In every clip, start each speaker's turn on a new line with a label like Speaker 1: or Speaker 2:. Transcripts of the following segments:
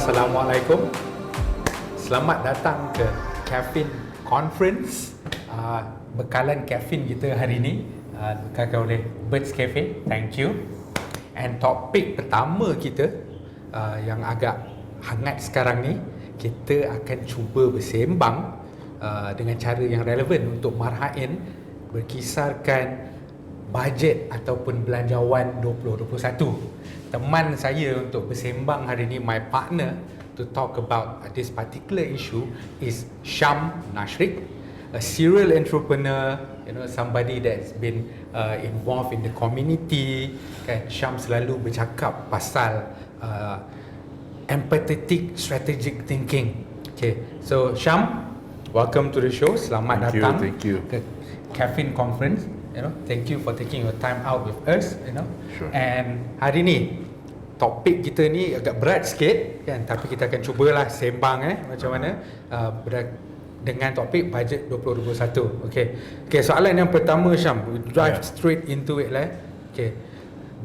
Speaker 1: Assalamualaikum. Selamat datang ke Caffeine Conference. Bekalan caffeine kita hari ini dibekalkan oleh Birds Cafe. Thank you. And topik pertama kita yang agak hangat sekarang ni, kita akan cuba bersembang dengan cara yang relevan untuk marhain berkisarkan bajet ataupun belanjawan 2021. Teman saya untuk bersembang hari ini, my partner to talk about this particular issue is Syam Nashrik, a serial entrepreneur, somebody that's been involved in the community. Kan, Syam selalu bercakap pasal empathetic strategic thinking. Okay, so Syam, welcome to the show. Selamat datang ke Caffeine Conference. Thank you for taking your time out with us.
Speaker 2: Sure.
Speaker 1: And hari ni topik kita ni agak berat sikit kan, tapi kita akan cubalah sembang macam mana dengan topik bajet 2021. Okay, soalan yang pertama, Syam, we drive straight into it lah. Okay,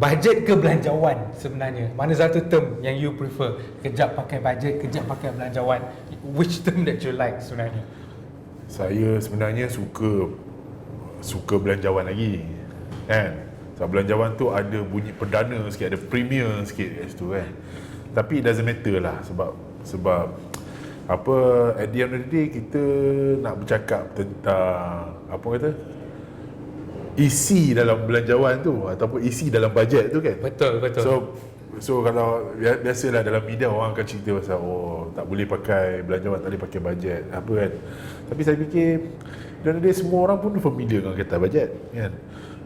Speaker 1: bajet ke belanjawan sebenarnya, mana satu term yang you prefer? Kejap pakai bajet, kejap pakai belanjawan. Which term that you like sebenarnya?
Speaker 2: Saya sebenarnya suka belanjawan lagi kan. Sebab belanjawan tu ada bunyi perdana sikit, ada premier sikit kat situ kan. Tapi it doesn't matter lah, sebab apa, at the end of the day kita nak bercakap tentang apa kata, isi dalam belanjawan tu ataupun isi dalam bajet tu kan.
Speaker 1: Betul.
Speaker 2: So kalau biasalah dalam media orang akan cerita pasal tak boleh pakai belanjawan, tak boleh pakai bajet apa kan. Tapi saya fikir dan dia semua orang pun familiar dengan kata bajet kan.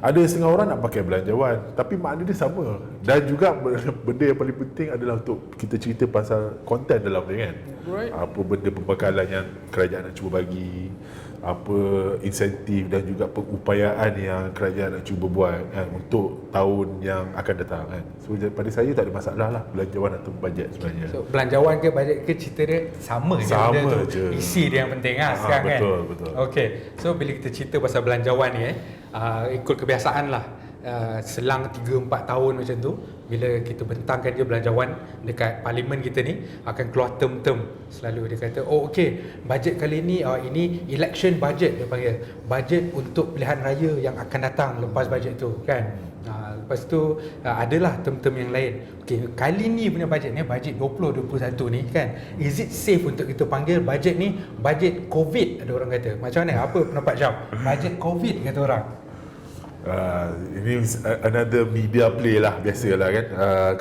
Speaker 2: Ada setengah orang nak pakai belanjawan, tapi makna dia sama. Dan juga benda yang paling penting adalah untuk kita cerita pasal konten dalam dia kan.
Speaker 1: Right.
Speaker 2: Apa benda pembekalan yang kerajaan nak cuba bagi, apa insentif dan juga pengupayaan yang kerajaan nak cuba buat kan, untuk tahun yang akan datang kan. So pada saya tak ada masalah lah belanjawan atau bajet sebenarnya.
Speaker 1: So belanjawan ke bajet ke, cerita dia sama je. Isi dia yang penting sekarang
Speaker 2: betul.
Speaker 1: Okay, so bila kita cerita pasal belanjawan ni ikut kebiasaan lah, selang 3-4 tahun macam tu, bila kita bentangkan je belanjawan dekat parlimen kita ni, akan keluar term-term. Selalu dia kata, bajet kali ni ini election budget, dia panggil bajet untuk pilihan raya yang akan datang lepas bajet tu kan. Lepas tu adalah term-term yang lain. Kali ni punya bajet ni, bajet 2021 ni kan, is it safe untuk kita panggil bajet ni bajet COVID, ada orang kata. Macam mana? Apa pendapat Syam? Bajet COVID kata orang.
Speaker 2: Ini another media play lah, biasalah kan.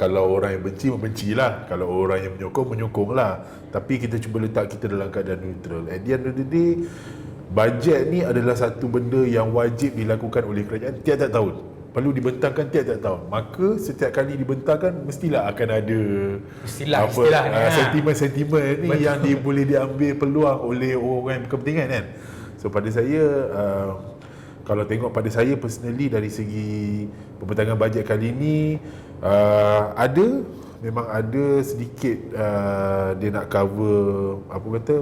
Speaker 2: Kalau orang yang benci, membenci lah. Kalau orang yang menyokong lah. Tapi kita cuba letak kita dalam keadaan neutral. At the end of the day, bajet ni adalah satu benda yang wajib dilakukan oleh kerajaan tiap-tiap tahun. Perlu dibentangkan tiap-tiap tahun. Maka setiap kali dibentangkan, mestilah akan ada sentimen-sentimen ni yang boleh diambil peluang oleh orang yang berkepentingan kan. So pada saya, kalau tengok pada saya personally dari segi pembentangan bajet kali ini, memang ada sedikit dia nak cover apa kata,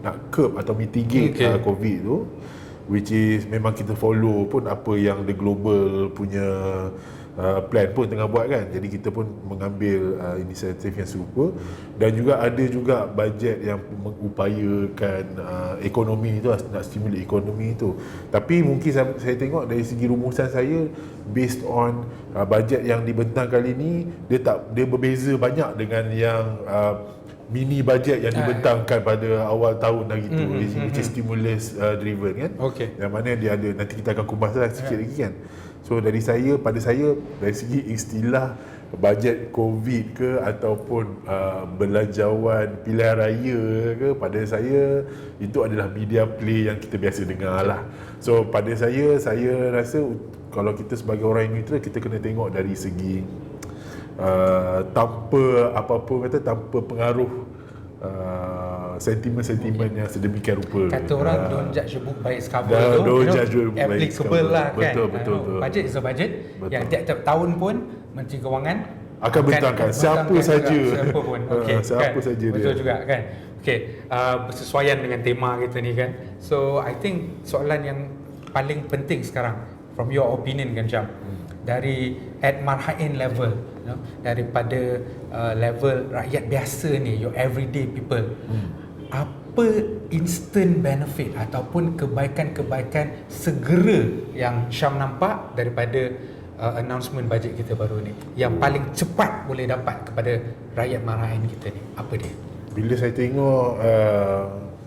Speaker 2: nak curb atau mitigate COVID tu, which is memang kita follow pun apa yang the global punya plan pun tengah buat kan. Jadi kita pun mengambil inisiatif yang serupa. Dan juga ada juga bajet yang mengupayakan ekonomi tu, nak stimulate ekonomi tu. Tapi mungkin saya tengok dari segi rumusan saya, based on bajet yang dibentang kali ni, dia berbeza banyak dengan yang mini bajet yang dibentangkan pada awal tahun lagi tu, which is stimulus driven kan. Yang mana dia ada, nanti kita akan kupas lah sikit lagi kan. So pada saya dari segi istilah bajet COVID ke ataupun belanjawan pilihan raya ke, pada saya itu adalah media play yang kita biasa dengar lah. So pada saya rasa kalau kita sebagai orang yang neutral, kita kena tengok dari segi tanpa pengaruh sentimen-sentimen yang sedemikian rupa.
Speaker 1: Kata orang don't judge a book by its cover tu, applicable lah kan.
Speaker 2: Betul.
Speaker 1: Bajet is a budget yang tiap-tiap tahun pun Menteri Kewangan
Speaker 2: akan bentangkan siapa saja.
Speaker 1: Siapa
Speaker 2: saja dia.
Speaker 1: Betul juga kan. bersesuaian dengan tema kita ni kan. So I think soalan yang paling penting sekarang, from your opinion kan Syam, dari at marhain level, daripada level rakyat biasa ni, your everyday people, apa instant benefit ataupun kebaikan-kebaikan segera yang Syam nampak daripada announcement bajet kita baru ni, yang paling cepat boleh dapat kepada rakyat marhain kita ni? Apa dia?
Speaker 2: Bila saya tengok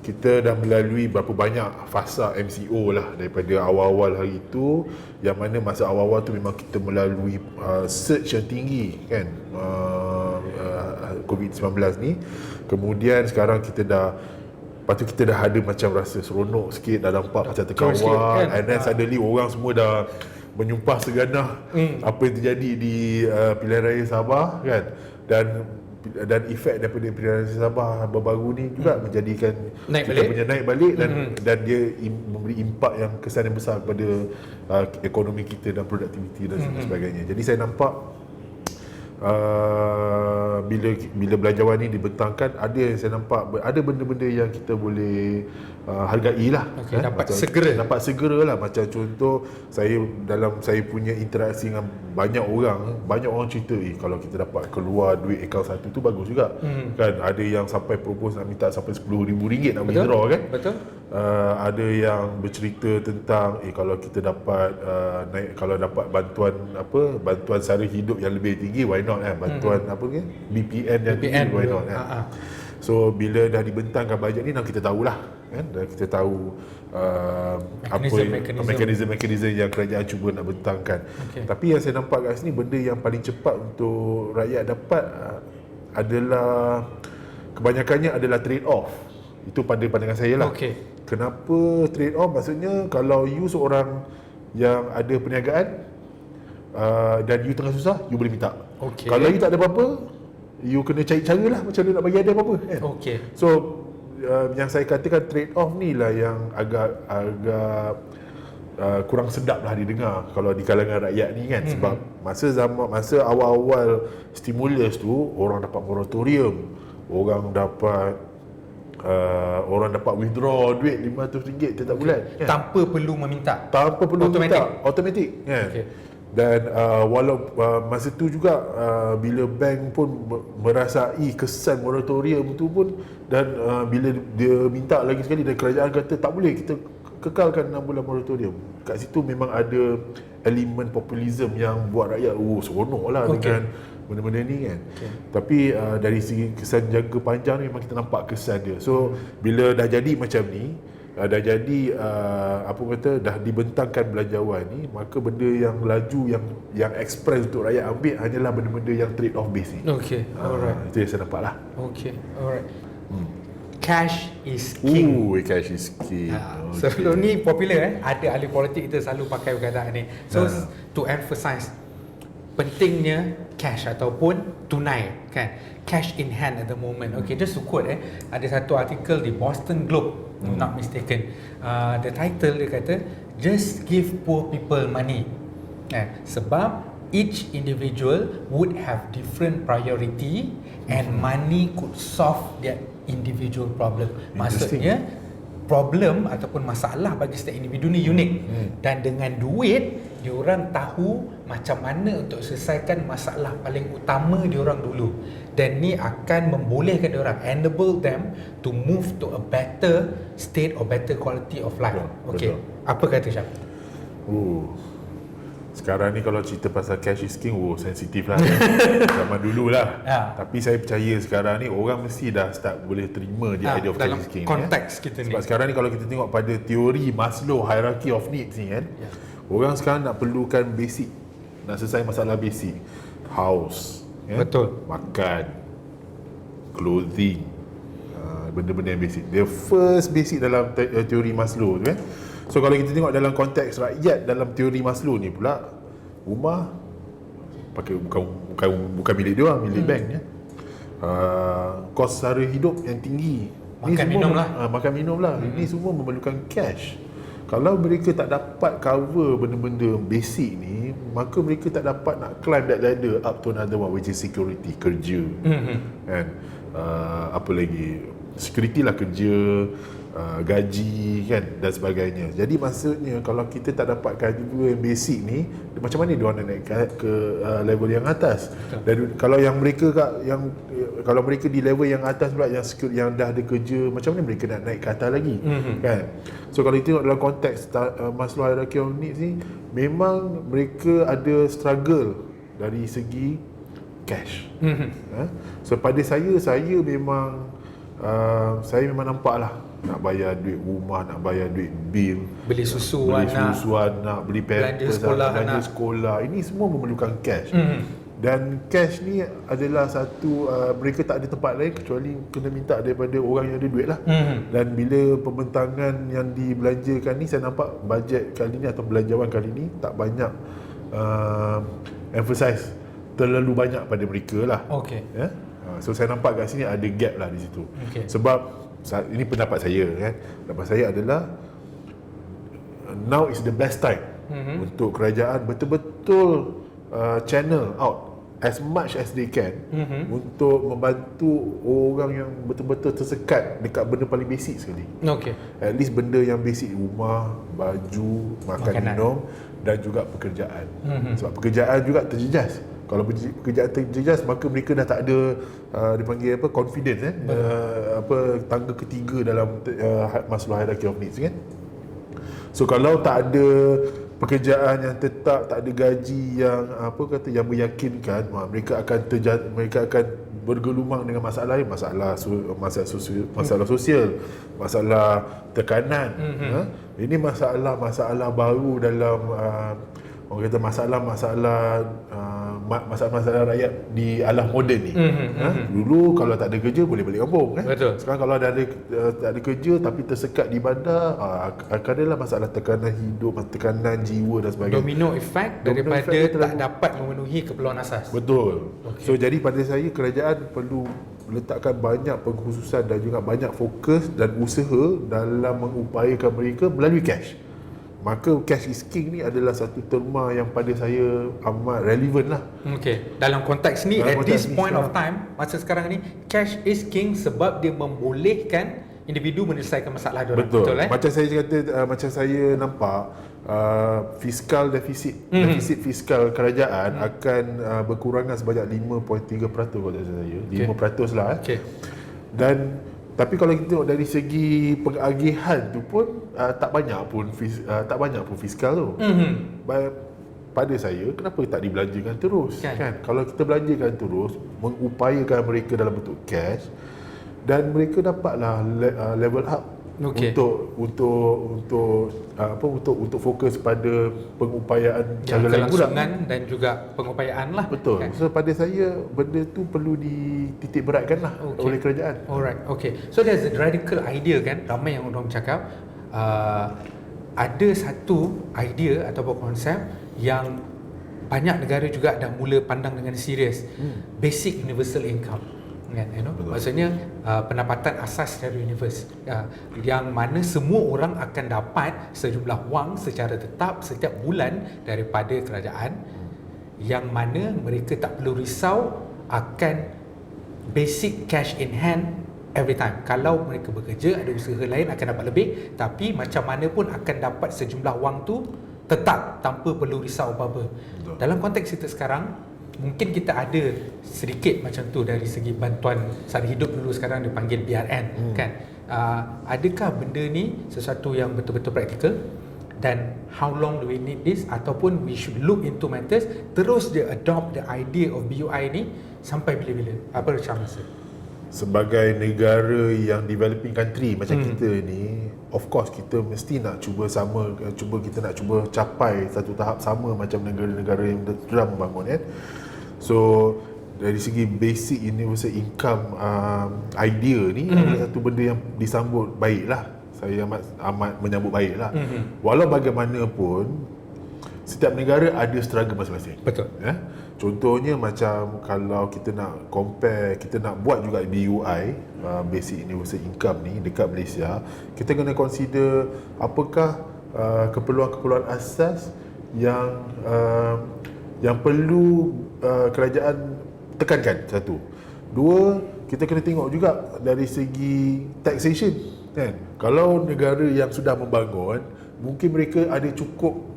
Speaker 2: kita dah melalui berapa banyak fasa MCO lah daripada awal-awal hari itu, yang mana masa awal-awal tu memang kita melalui surge yang tinggi kan, COVID-19 ni. Kemudian sekarang kita dah, lepas tu kita dah ada macam rasa seronok sikit, dah nampak macam terkawal, and then suddenly orang semua dah menyumpah seganah apa yang terjadi di pilihan raya Sabah kan, dan efek daripada pilihan raya Sabah baru-baru ni juga menjadikan kita punya naik balik, dan dia memberi impak yang kesan yang besar kepada ekonomi kita dan produktiviti dan sebagainya. Jadi saya nampak bila belanjawan ni dibentangkan, ada yang saya nampak ada benda-benda yang kita boleh hargai lah,
Speaker 1: dapat
Speaker 2: segera lah. Macam contoh, saya punya interaksi dengan banyak orang cerita, kalau kita dapat keluar duit akaun satu tu bagus juga kan. Ada yang sampai propose nak minta sampai RM10,000 nak withdraw kan.
Speaker 1: Betul.
Speaker 2: Ada yang bercerita tentang kalau kita dapat kalau dapat bantuan sara hidup yang lebih tinggi, why not kan? Bantuan BPN yang tinggi, why not kan? So bila dah dibentangkan bajet ni, kita tahulah kan, dan kita tahu mekanisme yang kerajaan cuba nak bentangkan. Tapi yang saya nampak kat sini, benda yang paling cepat untuk rakyat dapat adalah, kebanyakannya adalah trade off. Itu pada pandangan saya lah. Kenapa trade off? Maksudnya kalau you seorang yang ada perniagaan dan you tengah susah, you boleh minta. Kalau you tak ada apa-apa, you kena cari cara lah macam mana nak bagi ada apa-apa kan? So yang saya katakan trade off ni lah yang agak kurang sedap lah didengar kalau di kalangan rakyat ni kan. Sebab masa awal-awal stimulus tu, orang dapat moratorium, orang dapat withdraw duit RM500 setiap bulan kan?
Speaker 1: Tanpa perlu meminta, automatik kan? Dan masa tu juga bila bank pun merasai kesan moratorium tu pun, dan bila dia minta lagi sekali dan kerajaan kata tak boleh, kita kekalkan 6 bulan moratorium. Kat situ memang ada elemen populisme yang buat rakyat seronok lah dengan benda-benda ni kan. Tapi dari segi kesan jangka panjang ni memang kita nampak kesan dia. So bila dah jadi macam ni, dah jadi dah dibentangkan belanjawan ni, maka benda yang laju, yang express untuk rakyat ambil hanyalah benda-benda yang trade off base ni. Alright.
Speaker 2: Itu yang saya nampak lah.
Speaker 1: Alright. Cash is king.
Speaker 2: Cash is king.
Speaker 1: Sebelum ni popular ada ahli politik kita selalu pakai perkataan ni. So to emphasize pentingnya cash ataupun tunai kan, cash in hand at the moment. Just to quote ada satu artikel di Boston Globe, not mistaken, the title dia kata just give poor people money, sebab each individual would have different priority and money could solve their individual problem. Maksudnya problem ataupun masalah bagi setiap individu ni unik, dan dengan duit diorang tahu macam mana untuk selesaikan masalah paling utama diorang dulu, dan ni akan membolehkan diorang, enable them to move to a better state or better quality of life. Apa kata Syam?
Speaker 2: Sekarang ni kalau cerita pasal cash is king, sensitif lah zaman dulu lah. Tapi saya percaya sekarang ni orang mesti dah start boleh terima dia idea of cash is king
Speaker 1: dalam konteks kita ni.
Speaker 2: Sebab sekarang ni kalau kita tengok pada teori Maslow hierarchy of needs ni kan, orang sekarang nak perlukan basic, nak selesai masalah basic, house, makan, clothing, benda-benda yang basic. The first basic dalam teori Maslow tu kan. So kalau kita tengok dalam konteks rakyat dalam teori Maslow ni pula, rumah bukan milik dia orang, milik bank ya. Kos sara hidup yang tinggi, makan minum lah. Ini semua memerlukan cash. Kalau mereka tak dapat cover benda-benda basic ni, maka mereka tak dapat nak climb that ladder up to another one, which is security, kerja. And apa lagi? Security lah, kerja, gaji kan dan sebagainya. Jadi maksudnya kalau kita tak dapatkan juga yang basic ni, macam mana dia orang nak naik ke level yang atas? Dan kalau yang mereka kalau mereka di level yang atas pula, yang secure, yang dah ada kerja, macam mana mereka nak naik ke atas lagi? Kan? So kalau kita tengok dalam konteks Maslow hierarchy of needs ni, memang mereka ada struggle dari segi cash. So pada saya memang saya memang nampak lah, nak bayar duit rumah, nak bayar duit bil,
Speaker 1: Beli susu
Speaker 2: anak, beli pampers, belanja sekolah, ini semua memerlukan cash. Dan cash ni adalah satu, mereka tak ada tempat lain kecuali kena minta daripada orang yang ada duit lah. Dan bila pembentangan yang dibelanjakan ni, saya nampak bajet kali ni atau belanjawan kali ni tak banyak emphasize terlalu banyak pada mereka lah. So saya nampak kat sini ada gap lah di situ. Sebab ini pendapat saya kan. Pendapat saya adalah now is the best time untuk kerajaan betul-betul channel out as much as they can untuk membantu orang yang betul-betul tersekat dekat benda paling basic sekali. At least benda yang basic, rumah, baju, makan minum dan juga pekerjaan. Sebab pekerjaan juga terjejas. Kalau pekerjaan terjejas, maka mereka dah tak ada dipanggil apa, confidence tangga ketiga dalam Maslow hierarchy of needs kan. So kalau tak ada pekerjaan yang tetap, tak ada gaji yang yang meyakinkan, mereka akan bergelumang dengan masalah lain, masalah sosial, masalah tekanan. Ini masalah baru dalam orang kata masalah rakyat di alam moden ni. Dulu kalau tak ada kerja boleh balik kampung kan. Sekarang kalau tak ada kerja tapi tersekat di bandar, akan adalah masalah tekanan hidup, tekanan jiwa dan sebagainya.
Speaker 1: Domino effect daripada tak dapat memenuhi keperluan asas.
Speaker 2: Betul. So jadi pada saya kerajaan perlu letakkan banyak pengkhususan dan juga banyak fokus dan usaha dalam mengupayakan mereka melalui cash. Maka cash is king ni adalah satu terma yang pada saya amat relevan lah.
Speaker 1: Dalam konteks ni, at this point of time, masa sekarang ni, cash is king sebab dia membolehkan individu menyelesaikan masalah diorang.
Speaker 2: Betul. Macam saya kata, macam saya nampak fiskal defisit fiskal kerajaan akan berkurangan sebanyak 5.3% kalau tak salah saya. 5% lah. Dan tapi kalau kita tengok dari segi pengagihan tu pun tak banyak pun fiskal tu. Pada saya, kenapa tak dibelanjakan terus kan? Kalau kita belanjakan terus, mengupayakan mereka dalam bentuk cash, dan mereka dapatlah level up untuk fokus pada pengupayaan cara lain pula
Speaker 1: dan juga pengupayaan lah.
Speaker 2: Betul. So pada saya benda tu perlu dititik beratkan lah oleh kerajaan.
Speaker 1: So there's a radical idea kan, ramai yang orang bercakap ada satu idea ataupun konsep yang banyak negara juga dah mula pandang dengan serius, basic universal income kan, maksudnya pendapatan asas secara universal, yang mana semua orang akan dapat sejumlah wang secara tetap setiap bulan daripada kerajaan, yang mana mereka tak perlu risau akan basic cash in hand every time. Kalau mereka bekerja, ada usaha lain akan dapat lebih, tapi macam mana pun akan dapat sejumlah wang tu tetap tanpa perlu risau apa-apa. Dalam konteks kita sekarang, mungkin kita ada sedikit macam tu dari segi bantuan sara hidup, dulu sekarang dipanggil BRN kan. Adakah benda ni sesuatu yang betul-betul praktikal, dan how long do we need this, ataupun we should look into matters terus dia adopt the idea of BUI ni sampai bila-bila? Apa Syam rasa?
Speaker 2: Sebagai negara yang developing country macam kita ni, of course kita mesti nak cuba kita nak cuba capai satu tahap sama macam negara-negara yang sudah membangun kan. So dari segi basic universal income idea ni adalah satu benda yang disambut baik lah. Saya amat menyambut baik lah. Walau bagaimanapun setiap negara ada struggle masing-masing.
Speaker 1: Betul.
Speaker 2: Contohnya macam kalau kita nak compare, kita nak buat juga BUI, basic universal income ni dekat Malaysia, kita kena consider apakah keperluan-keperluan asas yang perlu kerajaan tekankan, satu. Dua, kita kena tengok juga dari segi taxation. Kan? Kalau negara yang sudah membangun, mungkin mereka ada cukup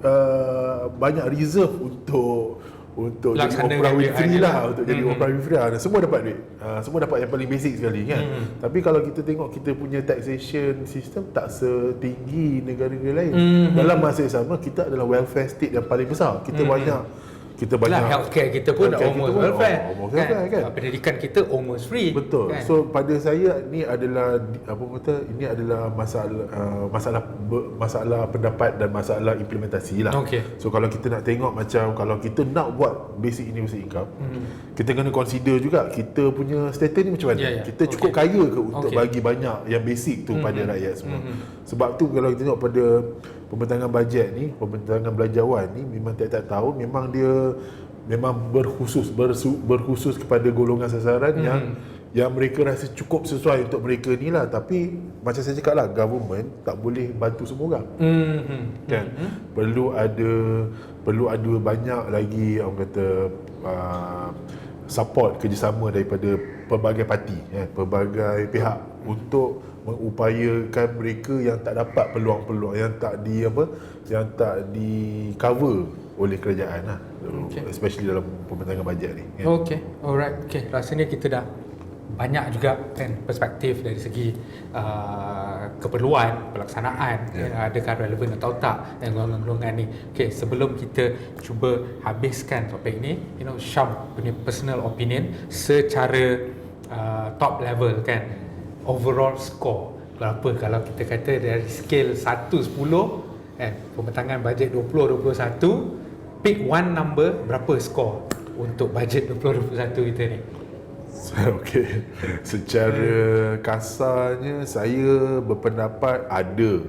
Speaker 2: banyak reserve untuk jadi
Speaker 1: Laksana
Speaker 2: Oprah Winfrey lah,
Speaker 1: lah.
Speaker 2: untuk jadi Oprah Winfrey lah. Semua dapat duit. Semua dapat yang paling basic sekali kan. Tapi kalau kita tengok kita punya taxation system tak setinggi negara-negara lain. Dalam masa yang sama kita adalah welfare state yang paling besar. Kita banyak
Speaker 1: Healthcare kita pun almost welfare,
Speaker 2: almost welfare kan.
Speaker 1: Pendidikan kita almost free.
Speaker 2: Betul.
Speaker 1: Kan?
Speaker 2: So pada saya ni adalah ini adalah masalah pendapat dan masalah implementasi lah.
Speaker 1: Okay.
Speaker 2: So kalau kita nak tengok macam kalau kita nak buat basic universal income, kita kena consider juga kita punya status ni macam mana. Kita cukup kaya ke untuk bagi banyak yang basic tu pada rakyat semua. Sebab tu kalau kita tengok pada pembentangan bajet ni, pembentangan belanjawan ni memang tiap-tiap tahun memang berkhusus kepada golongan sasaran yang mereka rasa cukup sesuai untuk mereka ni lah. Tapi macam saya cakap lah, government tak boleh bantu semua orang. Kan? Perlu ada banyak lagi orang kata support kerjasama daripada pelbagai parti, pelbagai pihak untuk mengupayakan mereka yang tak dapat peluang-peluang, yang tak di cover oleh kerajaan lah. Especially dalam pembentangan bajet ni.
Speaker 1: Okay, alright. Okay, rasanya kita dah banyak juga kan perspektif dari segi keperluan pelaksanaan, adakah relevan atau tak dan golongan-golongan ni. Okay, sebelum kita cuba habiskan topik ni, Syam punya personal opinion secara top level kan, overall score berapa kalau kita kata dari scale 1-10 kan, pembentangan bajet 2021, pick one number, berapa skor untuk bajet 2021 kita ni?
Speaker 2: Okey. Secara kasarnya saya berpendapat ada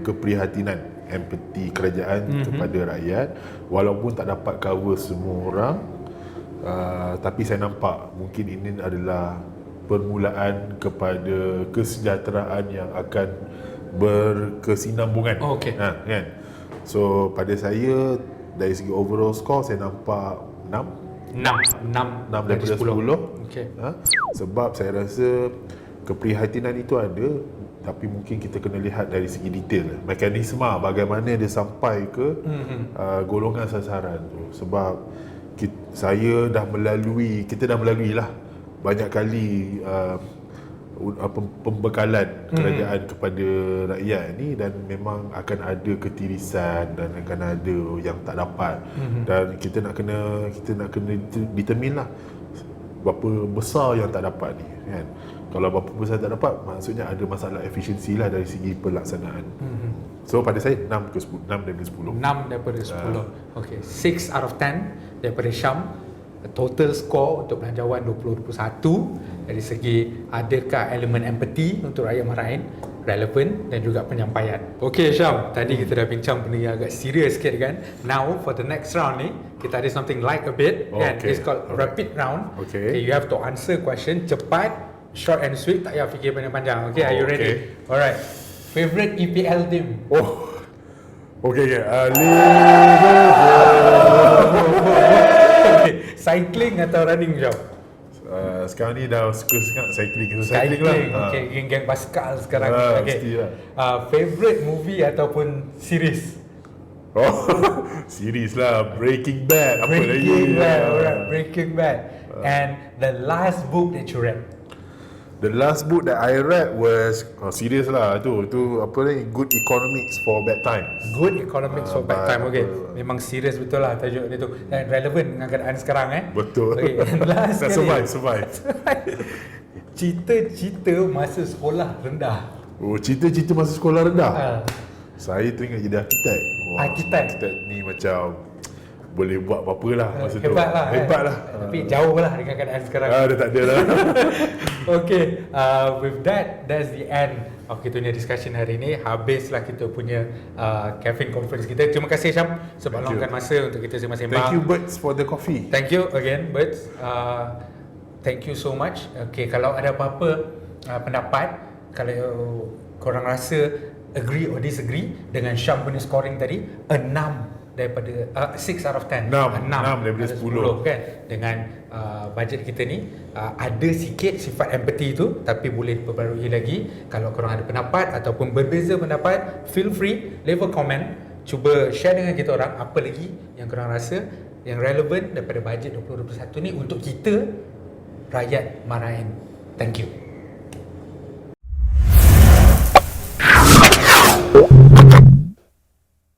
Speaker 2: keprihatinan, empati kerajaan kepada rakyat, walaupun tak dapat cover semua orang, tapi saya nampak mungkin ini adalah permulaan kepada kesejahteraan yang akan berkesinambungan. Kan? So pada saya dari segi overall score saya nampak 6 daripada 10.
Speaker 1: Okay.
Speaker 2: Sebab saya rasa keprihatinan itu ada, tapi mungkin kita kena lihat dari segi detail mekanisme bagaimana dia sampai ke golongan sasaran tu. Sebab kita dah melalui lah banyak kali pembekalan kerajaan kepada rakyat ni, dan memang akan ada ketirisan dan akan ada yang tak dapat, dan kita nak kena determine lah berapa besar yang tak dapat ni kan. Kalau berapa besar tak dapat, maksudnya ada masalah efisiensi lah dari segi pelaksanaan. So pada saya 6 daripada 10.
Speaker 1: 6 daripada 10. Okay, 6 out of 10 daripada Syam. Total score untuk belanjawan 2021 dari segi adakah elemen empathy untuk rakyat marahin, relevan dan juga penyampaian. Okay Syam, tadi kita dah bincang benda yang agak serius sikit kan. Now for the next round ni, kita ada something light a bit kan. It's called rapid round. Okay, you have to answer question cepat, short and sweet, tak payah fikir panjang-panjang. Okay, are you ready? Alright. Favorite EPL team?
Speaker 2: Okay.
Speaker 1: Cycling atau running, Syam?
Speaker 2: Sekarang ni dah suka sangat cycling
Speaker 1: lah. Okay, geng-geng basikal sekarang. Okay. Favorite movie ataupun series?
Speaker 2: Series lah, Breaking Bad.
Speaker 1: Breaking Bad. And the last book that you read?
Speaker 2: The last book that I read was serious lah, tu apa ni, Good Economics for Bad Times.
Speaker 1: Good Economics for Bad Times. Okay, memang serius betul lah tajuk dia tu, dan relevan dengan keadaan sekarang
Speaker 2: Betul.
Speaker 1: Okay, last kali
Speaker 2: survive.
Speaker 1: Cita-cita masa sekolah rendah.
Speaker 2: Cita-cita masa sekolah rendah. Saya teringat jadi arkitek.
Speaker 1: Arkitek
Speaker 2: ni macam boleh buat apa-apa lah masa tu.
Speaker 1: Hebat lah. Tapi jauh lah dengan keadaan sekarang.
Speaker 2: Dah tak ada lah.
Speaker 1: Okay, with that's the end of kita punya discussion hari ni. Habislah kita punya caffeine conference kita. Terima kasih Syam sebab luangkan masa untuk kita sembang-sembang.
Speaker 2: Thank you Birds for the coffee.
Speaker 1: Thank you again Birds. Thank you so much. Okay, kalau ada apa-apa pendapat, kalau korang rasa agree or disagree dengan Syam punya scoring tadi, 6 daripada 6 out of 10.
Speaker 2: Enam daripada 10.
Speaker 1: kan. Dengan bajet kita ni ada sikit sifat empathy tu, tapi boleh diperbarui lagi. Kalau korang ada pendapat ataupun berbeza pendapat, feel free leave a comment, cuba share dengan kita orang apa lagi yang korang rasa yang relevan daripada bajet 2021 ni untuk kita rakyat Maraen. Thank you.